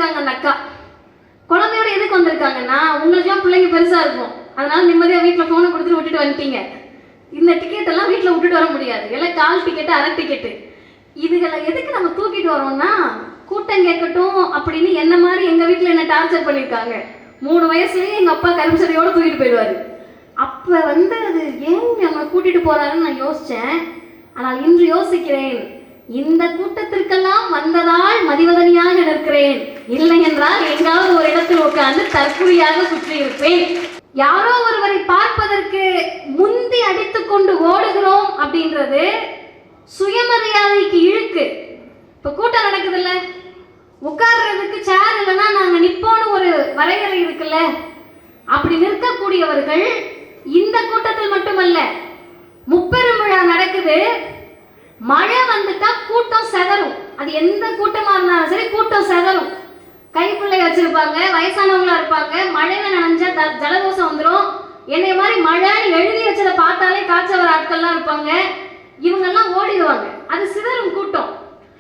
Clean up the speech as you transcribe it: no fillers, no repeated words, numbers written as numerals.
வந்திருக்காங்க அந்த அக்கா. குழந்தையோட எதுக்கு வந்திருக்காங்கன்னா, உங்களுக்குலாம் பிள்ளைங்க பெருசா இருக்கும், அதனால நிம்மதியாக வீட்டில் ஃபோனை கொடுத்துட்டு விட்டுட்டு வந்துட்டீங்க. இந்த டிக்கெட் எல்லாம் வீட்டில் விட்டுட்டு வர முடியாது, எல்லாம் கால் டிக்கெட்டு அரை டிக்கெட்டு. இதுகளை எதுக்கு நம்ம தூக்கிட்டு வரோம்னா, கூட்டம் கேட்கட்டும் அப்படின்னு என்ன மாதிரி எங்கள் வீட்டில் என்ன டார்ச்சர் பண்ணியிருக்காங்க. 3 வயசுலேயே எங்கள் அப்பா கரும்புச்சதையோடு தூக்கிட்டு போயிடுவார். அப்போ வந்து அது ஏன் நம்மளை கூட்டிகிட்டு போகிறாருன்னு நான் யோசித்தேன். ஆனால் இன்று யோசிக்கிறேன், இந்த கூட்டத்திற்கெல்லாம் வந்ததால் மதிவதனியாக நிற்கிறேன், இல்லை என்றால் எங்காவது ஒரு இடத்தில் உட்கார்ந்து தற்குறியாக சுற்றி இருப்பேன். யாரோ ஒருவரை பார்ப்பதற்கு முந்தி அடித்துக் கொண்டு ஓடுகிறோம் அப்படின்றது சுயமரியாதைக்கு இழுக்கு. இப்போ கூட்டம் நடக்குதுல்ல, உட்கார்றதுக்கு சேர் இல்லைன்னா நாங்கள் நிப்போன்னு ஒரு வரையறை இருக்குல்ல, அப்படி நிற்கக்கூடியவர்கள் இந்த கூட்டத்தில் மட்டுமல்ல, முப்பெரும் விழா நடக்குது, மழை வந்துட்டா கூட்டம் செதறும். அது எந்த கூட்டமா இருந்தாலும் சரி கூட்டம் செதறும். கைப்பிள்ளை வச்சிருப்பாங்க, வயசானவங்களா இருப்பாங்க, மழையில நனைஞ்சா ஜலதோஷம் வந்துடும். என்னைய மாதிரி மழைன்னு எழுதி வச்சதை பார்த்தாலே காய்ச்சல் வர ஆட்கள்லாம் இருப்பாங்க. இவங்கெல்லாம் ஓடிடுவாங்க, அது சிதறும் கூட்டம்.